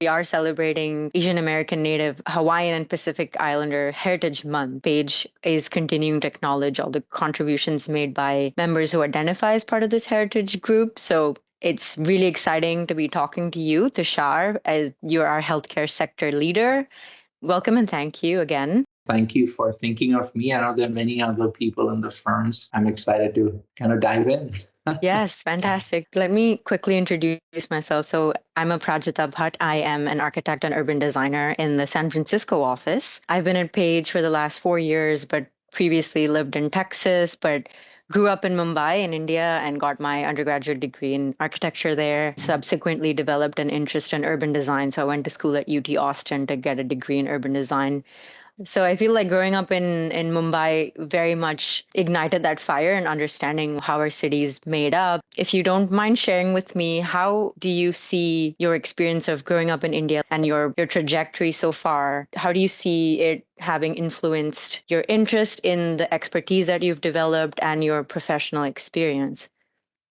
We are celebrating Asian American, Native, Hawaiian, and Pacific Islander Heritage Month. Page is continuing to acknowledge all the contributions made by members who identify as part of this heritage group. So it's really exciting to be talking to you, Tushar, as you're our healthcare sector leader. Welcome and thank you again. Thank you for thinking of me. I know there are many other people in the firms. I'm excited to kind of dive in. Yes, fantastic. Let me quickly introduce myself. So I'm Aparajita Bhatt. I am an architect and urban designer in the San Francisco office. I've been at Page for the last 4 years, but previously lived in Texas, but grew up in Mumbai in India and got my undergraduate degree in architecture there. Subsequently developed an interest in urban design. So I went to school at UT Austin to get a degree in urban design. So I feel like growing up in Mumbai very much ignited that fire and understanding how our city is made up. If you don't mind sharing with me, how do you see your experience of growing up in India and your trajectory so far? How do you see it having influenced your interest in the expertise that you've developed and your professional experience?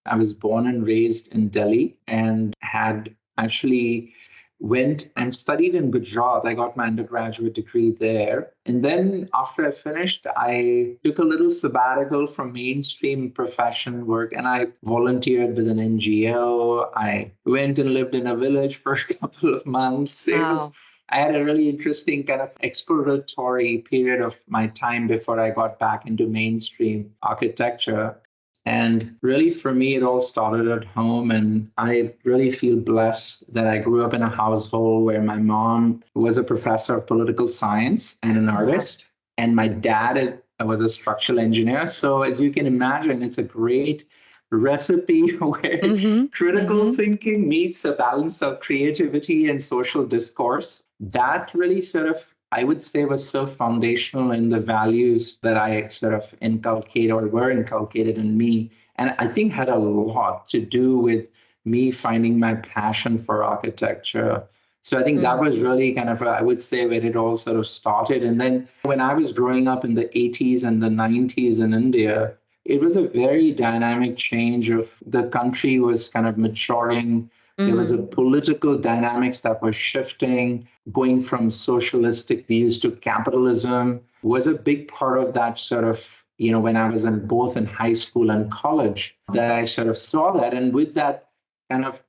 I was born and raised in Delhi and had actually went and studied in Gujarat. I got my undergraduate degree there. And then after I finished, I took a little sabbatical from mainstream profession work and I volunteered with an NGO. I went and lived in a village for a couple of months. Wow. I had a really interesting kind of exploratory period of my time before I got back into mainstream architecture. And really, for me, it all started at home. And I really feel blessed that I grew up in a household where my mom was a professor of political science and an artist, and my dad was a structural engineer. So, as you can imagine, it's a great recipe where critical thinking meets a balance of creativity and social discourse. That really sort of, I would say, was so foundational in the values that I sort of inculcate or were inculcated in me. And I think had a lot to do with me finding my passion for architecture. So I think that was really kind of, I would say, where it all sort of started. And then when I was growing up in the 80s and the 90s in India, it was a very dynamic change of the country was kind of maturing. There was a political dynamics that was shifting, going from socialistic views to capitalism was a big part of that sort of, when I was in both in high school and college, that I sort of saw that. And with that kind of,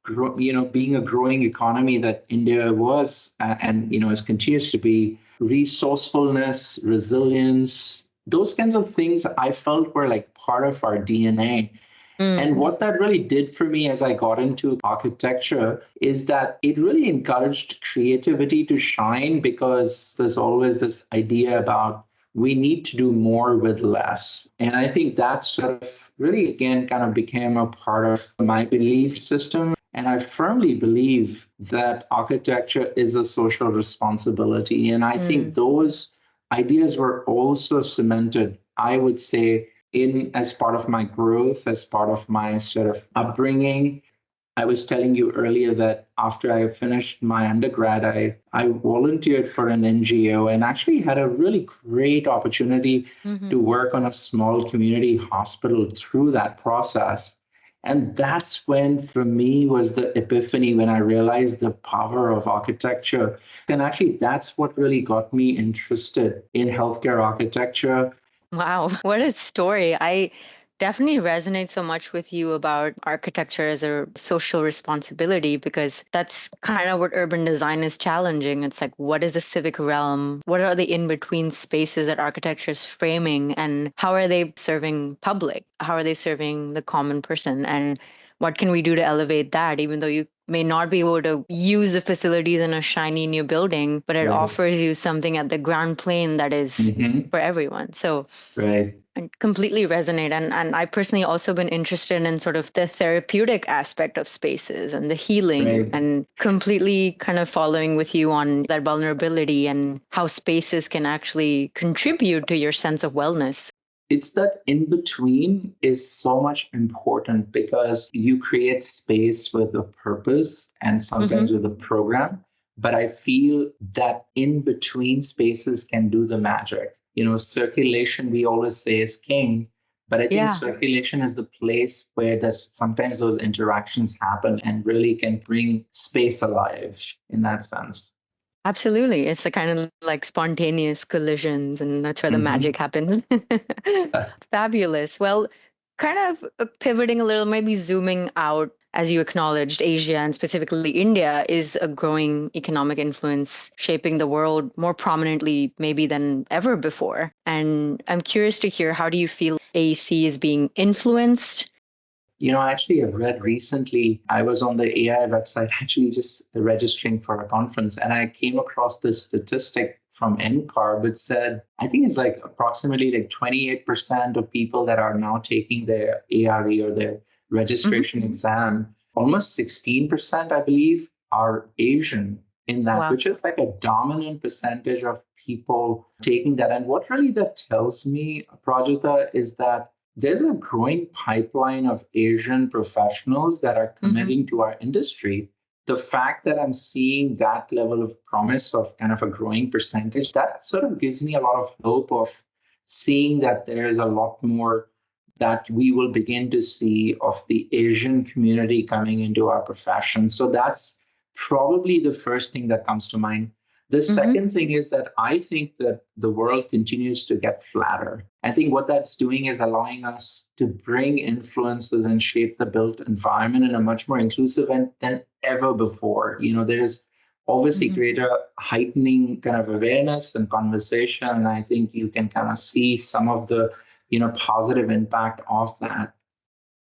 being a growing economy that India was and, as continues to be, resourcefulness, resilience, those kinds of things I felt were like part of our DNA. And what that really did for me as I got into architecture is that it really encouraged creativity to shine because there's always this idea about we need to do more with less. And I think that sort of really, again, kind of became a part of my belief system. And I firmly believe that architecture is a social responsibility. And I think those ideas were also cemented, I would say, in as part of my growth, as part of my sort of upbringing. I was telling you earlier that after I finished my undergrad, I volunteered for an NGO and actually had a really great opportunity to work on a small community hospital through that process. And that's when, for me, was the epiphany when I realized the power of architecture. And actually, that's what really got me interested in healthcare architecture. Wow, what a story. I definitely resonate so much with you about architecture as a social responsibility because that's kind of what urban design is challenging. It's like, what is the civic realm? What are the in-between spaces that architecture is framing? And how are they serving public? How are they serving the common person? And what can we do to elevate that, even though you may not be able to use the facilities in a shiny new building, but it offers you something at the ground plane that is for everyone. So I completely resonate. And I personally also been interested in sort of the therapeutic aspect of spaces and the healing and completely kind of following with you on that vulnerability and how spaces can actually contribute to your sense of wellness. It's that in between is so much important because you create space with a purpose and sometimes with a program. But I feel that in between spaces can do the magic. Circulation, we always say, is king. But I think Yeah, circulation is the place where there's sometimes those interactions happen and really can bring space alive in that sense. absolutely. It's a kind of like spontaneous collisions, and that's where the Hmm. magic happens. Fabulous. Well, kind of pivoting a little, maybe zooming out, as you acknowledged, Asia and specifically India is a growing economic influence shaping the world more prominently, maybe than ever before. And I'm curious to hear, how do you feel AEC is being influenced? Actually, I've read recently, I was on the AI website actually just registering for a conference, and I came across this statistic from NCAR which said, I think it's like approximately like 28% of people that are now taking their ARE or their Hmm. registration exam, almost 16%, I believe, are Asian in that, Wow. which is like a dominant percentage of people taking that. And what really that tells me, Prajita, is that there's a growing pipeline of Asian professionals that are Hmm. committing to our industry. The fact that I'm seeing that level of promise of kind of a growing percentage, that sort of gives me a lot of hope of seeing that there is a lot more that we will begin to see of the Asian community coming into our profession. So that's probably the first thing that comes to mind. The Hmm. second thing is that I think that the world continues to get flatter. I think what that's doing is allowing us to bring influences and shape the built environment in a much more inclusive and than ever before. There's obviously Hmm. greater heightening kind of awareness and conversation. And I think you can kind of see some of the, positive impact of that.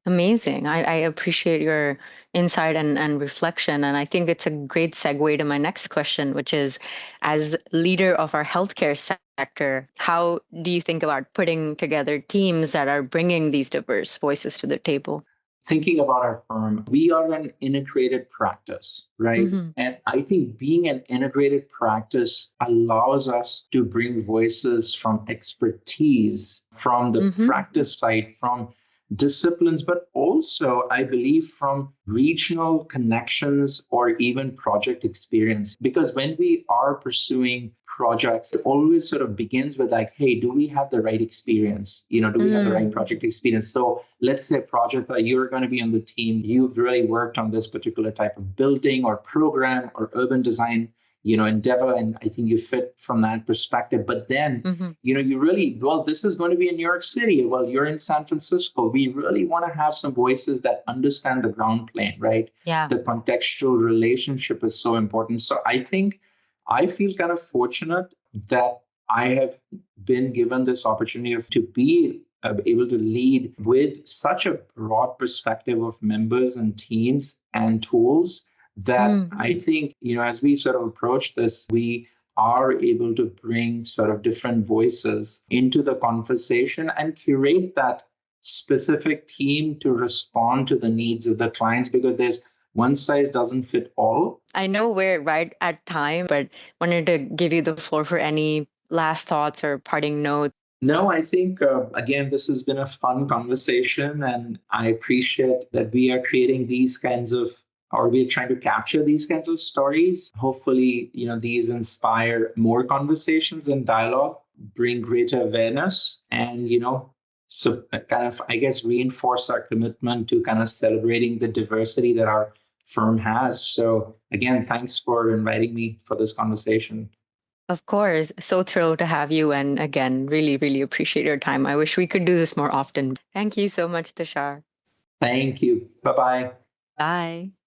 Amazing. I appreciate your insight and reflection. And I think it's a great segue to my next question, which is, as leader of our healthcare sector, how do you think about putting together teams that are bringing these diverse voices to the table? Thinking about our firm, we are an integrated practice, right? Hmm. And I think being an integrated practice allows us to bring voices from expertise, from the Hmm. practice side, from disciplines, but also, I believe, from regional connections or even project experience. Because when we are pursuing projects, it always sort of begins with like, hey, do we have the right experience? Do we have the right Mm. project experience? So let's say project that you're going to be on the team, you've really worked on this particular type of building or program or urban design, endeavor. And I think you fit from that perspective. But then, Hmm. you really, well, this is going to be in New York City. Well, you're in San Francisco. We really want to have some voices that understand the ground plane, right? Yeah. The contextual relationship is so important. So I think I feel kind of fortunate that I have been given this opportunity to be able to lead with such a broad perspective of members and teams and tools that Mm. I think, as we sort of approach this, we are able to bring sort of different voices into the conversation and curate that specific team to respond to the needs of the clients, because there's one size doesn't fit all. I know we're right at time, but wanted to give you the floor for any last thoughts or parting notes. No, I think, again, this has been a fun conversation, and I appreciate that we are creating these kinds of, or we're trying to capture these kinds of stories. Hopefully, these inspire more conversations and dialogue, bring greater awareness, and, so kind of, I guess, reinforce our commitment to kind of celebrating the diversity that our firm has. So, again, thanks for inviting me for this conversation. Of course. So thrilled to have you. And again, really, really appreciate your time. I wish we could do this more often. Thank you so much, Tushar. Thank you. Bye bye. Bye.